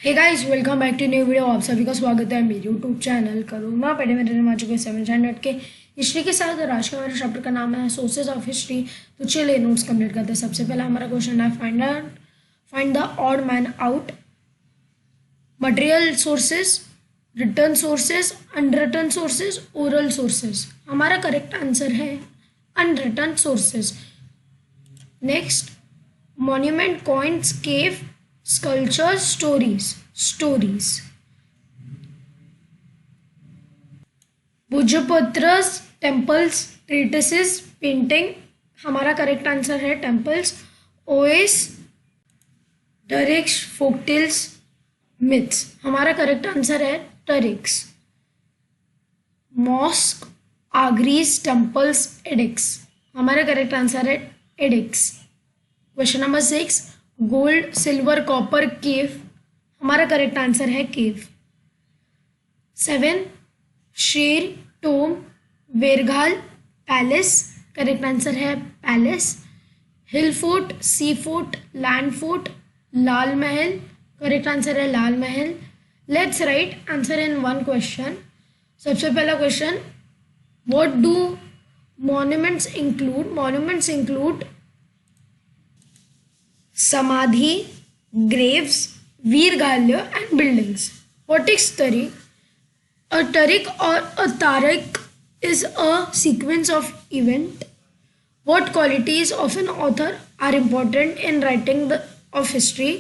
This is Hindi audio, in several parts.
Hey guys, welcome back to new video. आप सभी का स्वागत है मेरे यूट्यूब चैनल करूँगा पढ़े में आ चुके 7 स्टैंडर्ड के हिस्ट्री के साथ। और आज का मेरा चैप्टर का नाम है सोर्सेज ऑफ हिस्ट्री। तो चलिए नोट्स कंप्लीट करते हैं। सबसे पहला हमारा क्वेश्चन है find the odd man out. Material sources, written sources, unwritten sources, oral sources. हमारा करेक्ट आंसर है unwritten sources. Next, monument, coins, cave, sculptures, stories. भोजपत्र्स, टेम्पल्स, ट्रीटिसेस, पेंटिंग। हमारा करेक्ट आंसर है टेम्पल्स। ओएस, टरिक्स, फोकटेल्स, मिथ्स। हमारा करेक्ट आंसर है टरिक्स। मॉस्क, आगरीज, टेम्पल्स, एडिक्स। हमारा करेक्ट आंसर है edicts. Question number 6, gold, silver, copper, cave. हमारा करेक्ट आंसर है केव। 7, शेर, टोम, वेरघाल, पैलेस। करेक्ट आंसर है palace. Hill fort, sea fort, land fort, Lal Mahal. Correct answer है Lal Mahal. Let's write answer in one question. सबसे पहला question, what do monuments include? Monuments include समाधि, graves, वीरगाल्य and buildings. What is tarik? A tarik or a tarik is a sequence of event. What qualities of an author are important in writing of history?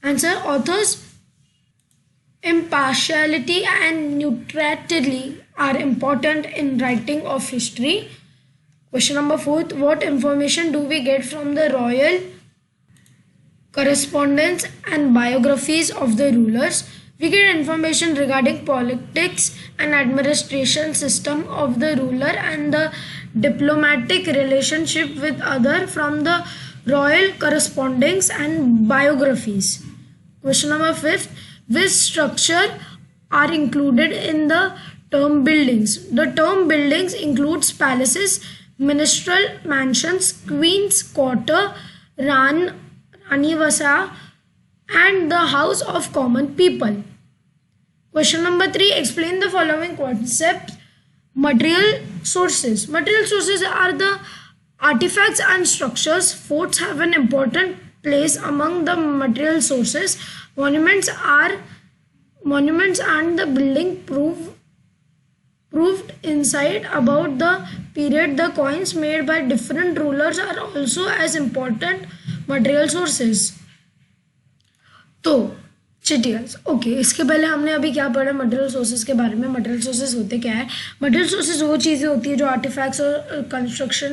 Answer: authors' impartiality and neutrality are important in writing of history. Question number 4, what information do we get from the royal correspondence and biographies of the rulers? We get information regarding politics and administration system of the ruler and the diplomatic relationship with other from the royal correspondence and biographies. Question number 5, which structure are included in the term buildings? The term buildings includes palaces, ministerial mansions, queen's quarter, Ranivasa, and the house of common people. Question number 3, explain the following concept. Material sources. Material sources are the artifacts and structures. Forts have an important place among the material sources. Monuments and the building proved inside about the period. The coins made by different rulers are also as important material sources. तो चिटियल्स, ओके, इसके पहले हमने अभी क्या पढ़ा मटेरियल सोर्सेज के बारे में। मटेरियल सोर्सेज होते क्या है? मटेरियल सोर्सेज वो चीज़ें होती है जो आर्टिफैक्ट्स और कंस्ट्रक्शन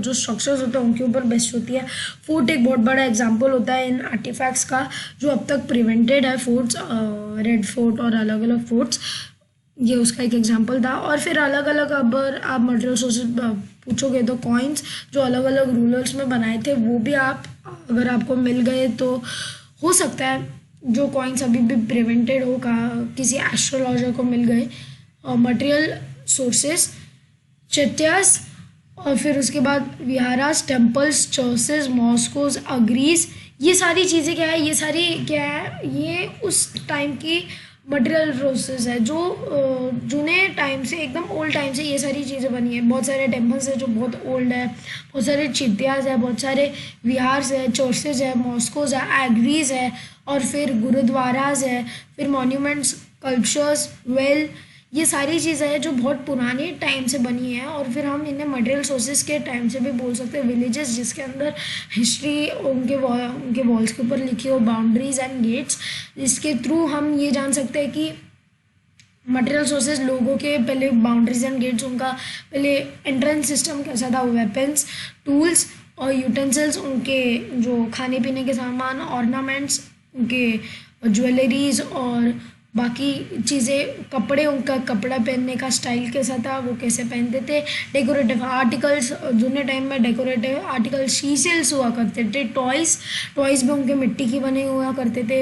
जो स्ट्रक्चर्स होते हैं उनके ऊपर बेस्ड होती है। फोर्ट एक बहुत बड़ा एग्जांपल होता है इन आर्टिफैक्ट्स का जो अब तक प्रिवेंटेड है। फोर्ट्स, रेड फोर्ट और अलग अलग फोर्ट्स, ये उसका एक एग्जांपल था। और फिर अलग अलग अगर आप मटेरियल सोर्सेज पूछोगे तो कॉइन्स जो अलग अलग रूलर्स में बनाए थे वो भी आप अगर आपको मिल गए तो हो सकता है जो कॉइन्स अभी भी प्रिवेंटेड हो किसी एस्ट्रोलॉजर को मिल गए। मटेरियल सोर्सेज चैत्यास, और फिर उसके बाद विहारास, टेम्पल्स, चर्चेस, मॉस्कोज, अग्रीज। ये सारी चीज़ें क्या है? ये सारी क्या है? ये उस टाइम की मटेरियल सोर्सेज है जो जूने टाइम से, एकदम ओल्ड टाइम से ये सारी चीज़ें बनी है। बहुत सारे टेम्पल्स है जो बहुत ओल्ड है, बहुत सारे चित्याज है, बहुत सारे विहार्स है, चर्चेज है, मॉस्कोज है, एग्रीज है, और फिर गुरुद्वाराज है, फिर मॉन्यूमेंट्स, कल्चर्स, वेल, ये सारी चीज़ें हैं जो बहुत पुराने टाइम से बनी है। और फिर हम इन्हें मटेरियल सोर्सेज के टाइम से भी बोल सकते हैं। विलेजेस जिसके अंदर हिस्ट्री उनके वॉल्स के ऊपर लिखी हो, बाउंड्रीज एंड गेट्स, जिसके थ्रू हम ये जान सकते हैं कि मटेरियल सोर्सेज लोगों के पहले बाउंड्रीज एंड गेट्स, उनका पहले एंट्रेंस सिस्टम कैसा था, वेपन्स, टूल्स और यूटेंसिल्स, उनके जो खाने पीने के सामान, ऑर्नामेंट्स, उनके ज्वेलरीज और बाकी चीज़ें, कपड़े, उनका कपड़ा पहनने का स्टाइल कैसा था, वो कैसे पहनते थे, डेकोरेटिव आर्टिकल्स, जूने टाइम में डेकोरेटिव आर्टिकल्स, शीशेल्स हुआ करते थे, टॉयज़ भी उनके मिट्टी की बने हुआ करते थे।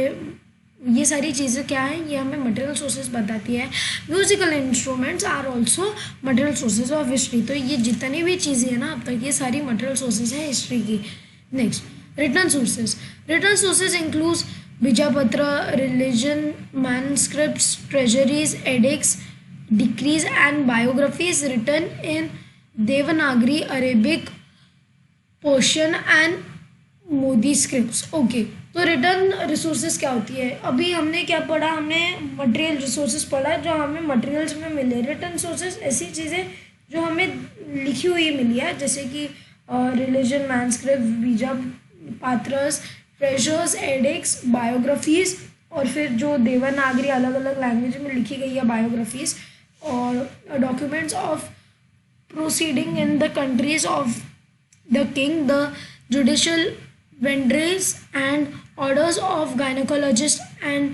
ये सारी चीज़ें क्या है? ये हमें मटेरियल सोर्सेज बताती है। Musical instruments are also material sources of history. तो ये जितनी भी चीज़ें हैं ना अब तक, ये सारी मटेरियल सोर्सेज हैं हिस्ट्री की। Next, written sources. Return sources includes बीजापत्र, religion, manuscripts, treasuries, edicts, decrees and biographies written in Devanagari, Arabic, Persian and Modi scripts. Okay, तो रिटर्न रिसोर्सेज क्या होती है? अभी हमने क्या पढ़ा? हमने मटेरियल रिसोर्सेज पढ़ा जो हमें मटेरियल्स में मिले। रिटर्न सोर्सेज ऐसी चीज़ें जो हमें लिखी हुई मिली है, जैसे कि रिलीजन, मैनस्क्रिप्ट, बीजा पात्रस, ट्रेजर्स, एडिक्स, बायोग्राफीज, और फिर जो देवनागरी अलग अलग लैंग्वेज में लिखी गई है बायोग्राफीज, और documents of proceeding in the countries of the king, the judicial वेंड्रेस and orders of gynaecologist and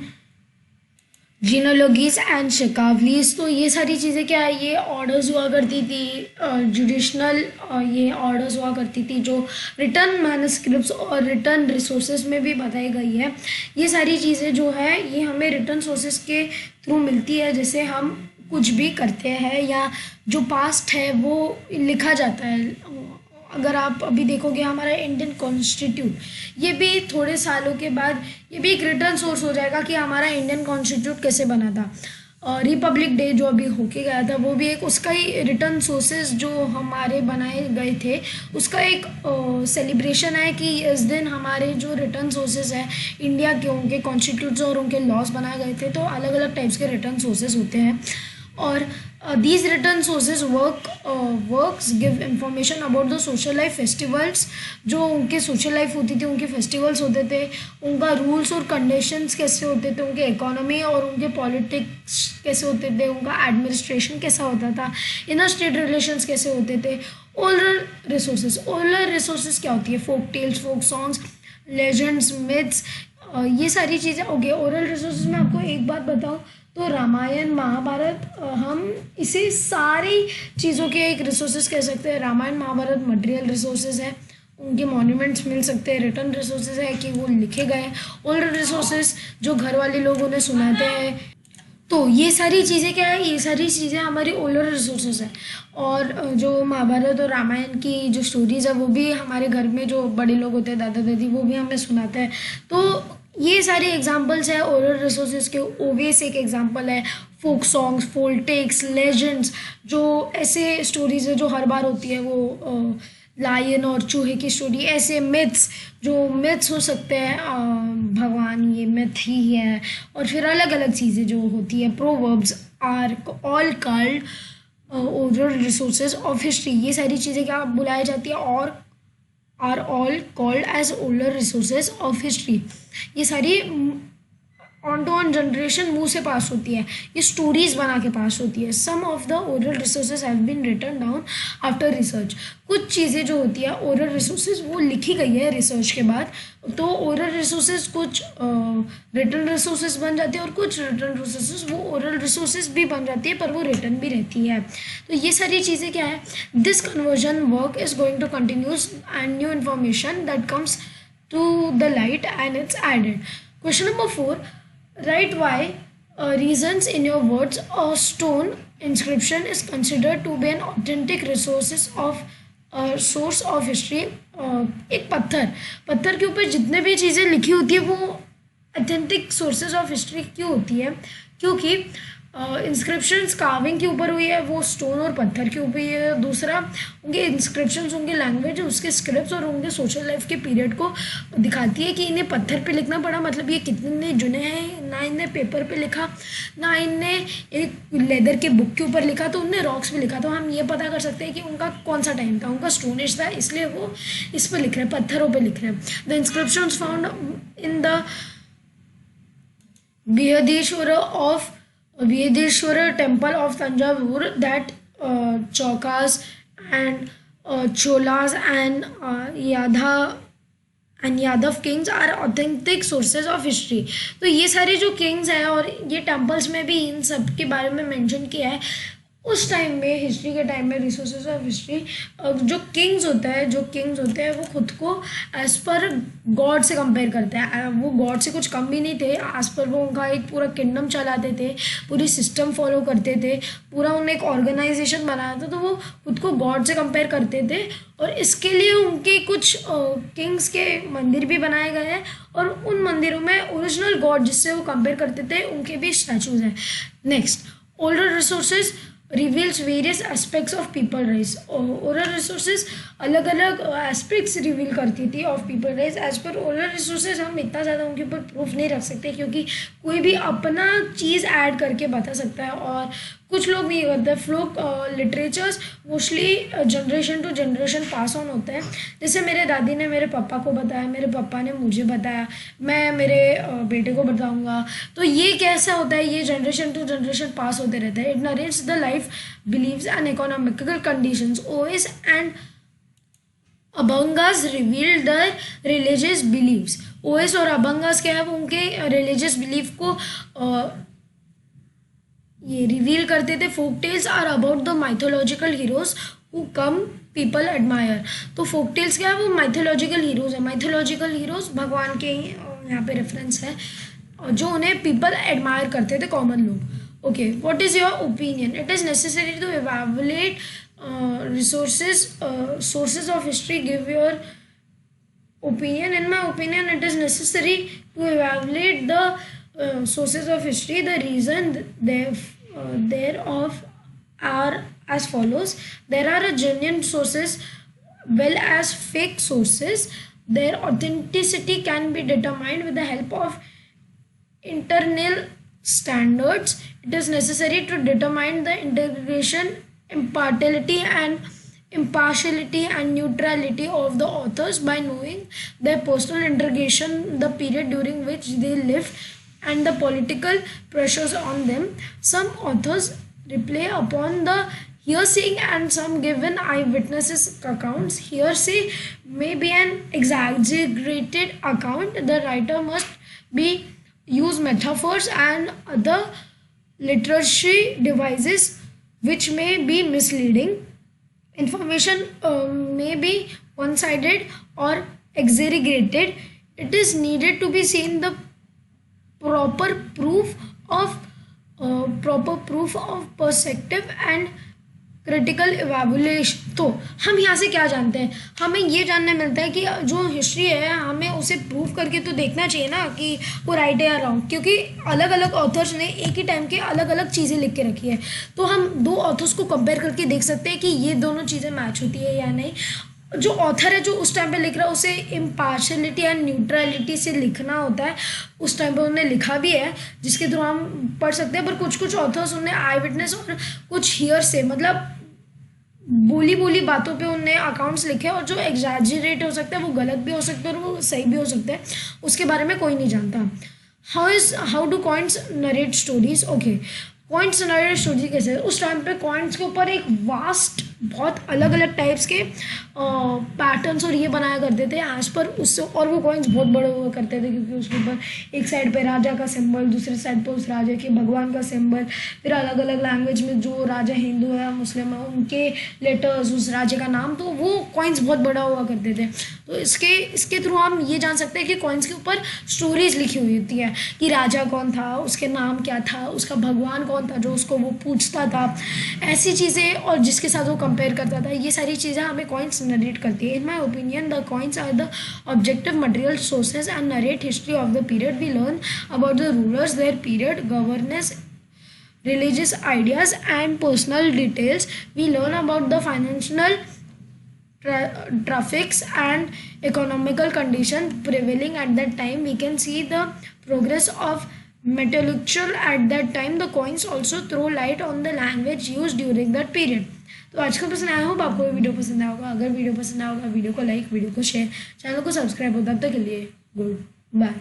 genealogies and शिकावलीज। तो ये सारी चीज़ें क्या है, ये ऑर्डर्स हुआ करती थी, जुडिशनल ये ऑर्डर्स हुआ करती थी जो रिटर्न मैनस्क्रिप्ट्स और रिटर्न रिसोर्सेज में भी बताई गई है। ये सारी चीज़ें जो है ये हमें रिटर्न सोर्सेज के थ्रू मिलती है। जैसे हम कुछ भी करते हैं या जो पास्ट है वो लिखा जाता है। अगर आप अभी देखोगे हमारा इंडियन कॉन्स्टिट्यूट, ये भी थोड़े सालों के बाद ये भी एक रिटर्न सोर्स हो जाएगा कि हमारा इंडियन कॉन्स्टिट्यूट कैसे बना था। रिपब्लिक डे जो अभी होके गया था वो भी एक उसका ही रिटर्न सोर्सेज जो हमारे बनाए गए थे उसका एक सेलिब्रेशन है कि इस दिन हमारे जो रिटर्न सोर्सेज है इंडिया के, उनके कॉन्स्टिट्यूट्स और उनके लॉज बनाए गए थे। तो अलग अलग टाइप्स के रिटर्न सोर्सेज होते हैं, और these written sources works give information about the social life festivals, जो उनके सोशल लाइफ होती थी, उनके फेस्टिवल्स होते थे, उनका रूल्स और कंडीशंस कैसे होते थे, उनके इकोनॉमी और उनके पॉलिटिक्स कैसे होते थे, उनका एडमिनिस्ट्रेशन कैसा होता था, इनर स्टेट रिलेशंस कैसे होते थे। ओरल रिसोर्सेज क्या होती है? Folk tales, folk songs, legends, myths, ये सारी चीज़ें। ओके, ओरल रिसोर्सेज में आपको एक बात बताऊँ तो रामायण, महाभारत, हम इसे सारी चीज़ों के एक रिसोर्सेज कह सकते हैं। रामायण महाभारत मटेरियल रिसोर्सेज है, उनके मॉन्यूमेंट्स मिल सकते हैं। रिटर्न रिसोर्सेज है कि वो लिखे गए। ओल्ड रिसोर्सेज जो घर वाले लोग उन्हें सुनाते हैं। तो ये सारी चीज़ें क्या है? ये सारी चीज़ें हमारी ओल्डर रिसोर्सेज है। और जो महाभारत और रामायण की जो स्टोरीज़ है वो भी हमारे घर में जो बड़े लोग होते हैं, दादा दादी, वो भी हमें सुनाते हैं। तो ये सारे एग्जाम्पल्स है ओरल रिसोर्सेज के। ओवेस एक एग्जाम्पल है। फोक सॉन्ग्स, फोल्टेक्स, लेजेंड्स, जो ऐसे स्टोरीज है जो हर बार होती है, वो लायन और चूहे की स्टोरी। ऐसे मिथ्स, जो मिथ्स हो सकते हैं, भगवान ये मिथ ही है। और फिर अलग अलग चीज़ें जो होती है। Proverbs are all called oral resources of history. ये सारी चीज़ें क्या बुलाई जाती है? और are all called as older resources of history. ये सारी ऑन टू ऑन जनरेशन मुँह से पास होती है, ये स्टोरीज बना के पास होती है। Some of the oral resources have been written down after research. कुछ चीज़ें जो होती है ओरल रिसोर्सेज वो लिखी गई है रिसर्च के बाद। तो ओरल रिसोर्सेज कुछ रिटन रिसोर्सेज बन जाती है और कुछ रिटन रिसोर्सेज वो ओरल रिसोर्सेज भी बन जाती है पर वो रिटन भी रहती है। तो ये सारी चीज़ें क्या है? This conversion work is going to continues and new information that comes to the light and it's added. Question number 4. Write why reasons in your words a stone inscription is considered to be an authentic resources of source of history. एक पत्थर के ऊपर जितने भी चीज़ें लिखी होती है वो अथेंटिक सोर्सेज ऑफ हिस्ट्री क्यों होती है? क्योंकि इंस्क्रिप्शंस कार्विंग के ऊपर हुई है, वो स्टोन और पत्थर के ऊपर हुई है। दूसरा, उनके इंस्क्रिप्शंस, उनके लैंग्वेज, उसके स्क्रिप्ट्स और उनके सोशल लाइफ के पीरियड को दिखाती है कि इन्हें पत्थर पे लिखना पड़ा, मतलब ये कितने जुने हैं। ना इन्हें पेपर पे लिखा, ना इन्हें एक लेदर के बुक के ऊपर लिखा, तो उनने रॉक्स पे लिखा। तो हम ये पता कर सकते हैं कि उनका कौन सा टाइम था, उनका स्टोनिश था, इसलिए वो इस पर लिख रहे हैं, पत्थरों पर लिख रहे हैं। The inscriptions found in the Vyadeshwara temple of Tanjavur that Chaukas and Cholas and Yadav kings are authentic sources of history. तो ये सारे जो किंग्स हैं और ये टेम्पल्स में भी इन सब के बारे में मेंशन किया है। उस टाइम में, हिस्ट्री के टाइम में, रिसोर्सेज ऑफ हिस्ट्री, जो किंग्स होते हैं वो खुद को एज पर गॉड से कंपेयर करते हैं। वो गॉड से कुछ कम भी नहीं थे, एज पर वो उनका एक पूरा किंगडम चलाते थे, पूरी सिस्टम फॉलो करते थे, पूरा उन्होंने एक ऑर्गेनाइजेशन बनाया था, तो वो खुद को गॉड से कंपेयर करते थे। और इसके लिए उनके कुछ किंग्स के मंदिर भी बनाए गए हैं, और उन मंदिरों में ओरिजिनल गॉड जिससे वो कंपेयर करते थे उनके भी स्टैचूज हैं। Next, older resources reveals various aspects of people race. Oral resources अलग अलग एस्पेक्ट्स रिवील करती थी of people race. As per oral resources हम इतना ज़्यादा उनके ऊपर प्रूफ नहीं रख सकते, क्योंकि कोई भी अपना चीज़ ऐड करके बता सकता है, और कुछ लोग नहीं करते। Folk literatures mostly generation to generation pass on होते हैं। जैसे मेरे दादी ने मेरे पापा को बताया, मेरे पापा ने मुझे बताया, मैं मेरे बेटे को बताऊंगा। तो ये कैसा होता है, ये जनरेशन टू जनरेशन पास होते रहते हैं। It narrates the life beliefs and economical conditions. ओएस एंड अबंगास रिवील्ड द रिलीजियस बिलीव्स। ओएस और अबंगास क्या है, वो उनके रिलीजियस बिलीफ को ये रिवील करते थे। Folk tales are about the mythological heroes who come people admire. तो फोक टेल्स क्या है, वो माइथोलॉजिकल हीरोज है। माइथोलॉजिकल हीरोज भगवान के ही यहाँ पे रेफरेंस है, जो उन्हें पीपल एडमायर करते थे, कॉमन लोग। Okay, what is your opinion? It is necessary to evaluate sources of history. Give your opinion. In my opinion, it is necessary to evaluate the sources of history. The reason thereof are as follows. There are genuine sources well as fake sources. Their authenticity can be determined with the help of internal standards. It is necessary to determine the integration, impartiality and neutrality of the authors by knowing their personal integration, the period during which they lived, and the political pressures on them. Some authors rely upon the hearsay and some given eyewitnesses accounts. Hearsay may be an exaggerated account. The writer must be use metaphors and other literary devices which may be misleading. Information may be one-sided or exaggerated. It is needed to be seen the proper proof of perspective and critical evaluation. तो हम यहाँ से क्या जानते हैं, हमें ये जानने मिलता है कि जो हिस्ट्री है हमें उसे प्रूव करके तो देखना चाहिए ना कि वो राइट है या रॉन्ग, क्योंकि अलग अलग ऑथर्स ने एक ही टाइम के अलग अलग चीज़ें लिख के रखी है। तो हम दो ऑथर्स को कंपेयर करके देख सकते हैं कि ये दोनों चीज़ें मैच होती है या नहीं। जो ऑथर है जो उस टाइम पे लिख रहा है उसे इम्पार्शलिटी एंड न्यूट्रलिटी से लिखना होता है। उस टाइम पे उन्होंने लिखा भी है जिसके थ्रू हम पढ़ सकते हैं। पर कुछ कुछ ऑथर्स उन्होंने आई विटनेस और कुछ हियर से, मतलब बोली बातों पे उन्होंने अकाउंट्स लिखे, और जो एग्जैजरेट हो सकता है वो गलत भी हो सकता है और वो सही भी हो सकता है, उसके बारे में कोई नहीं जानता। How do coins narrate stories? Okay, coins narrate story कैसे? उस टाइम पे कॉइन्स के ऊपर एक वास्ट बहुत अलग अलग टाइप्स के पैटर्न्स और ये बनाया करते थे एज पर उससे, और वो कॉइन्स बहुत बड़े हुआ करते थे क्योंकि उसके ऊपर एक साइड पे राजा का सिंबल, दूसरे साइड पे उस राजा के भगवान का सिंबल, फिर अलग अलग लैंग्वेज में जो राजा हिंदू है मुस्लिम है उनके लेटर्स, उस राजा का नाम, तो वो कॉइन्स बहुत बड़ा हुआ करते थे। तो इसके थ्रू हम ये जान सकते हैं कि कॉइन्स के ऊपर स्टोरीज लिखी हुई होती है कि राजा कौन था, उसके नाम क्या था, उसका भगवान कौन था जो उसको वो पूछता था, ऐसी चीज़ें, और जिसके साथ वो कंपेयर करता था। ये सारी चीज़ें हमें कॉइन्स नरेट करती है। In my opinion the coins are the objective material sources and narrate history of the period. We learn about the rulers, their period, governance, religious ideas and personal details. We learn about the financial traffics and economical condition prevailing at that time. We can see the progress of metallurgy at that time. The coins also throw light on the language used during that period. तो आज का पसंद आया हो, आपको वीडियो पसंद आया होगा। अगर वीडियो पसंद आया होगा वीडियो को लाइक, वीडियो को शेयर, चैनल को सब्सक्राइब हो। तब तक के लिए गुड बाय।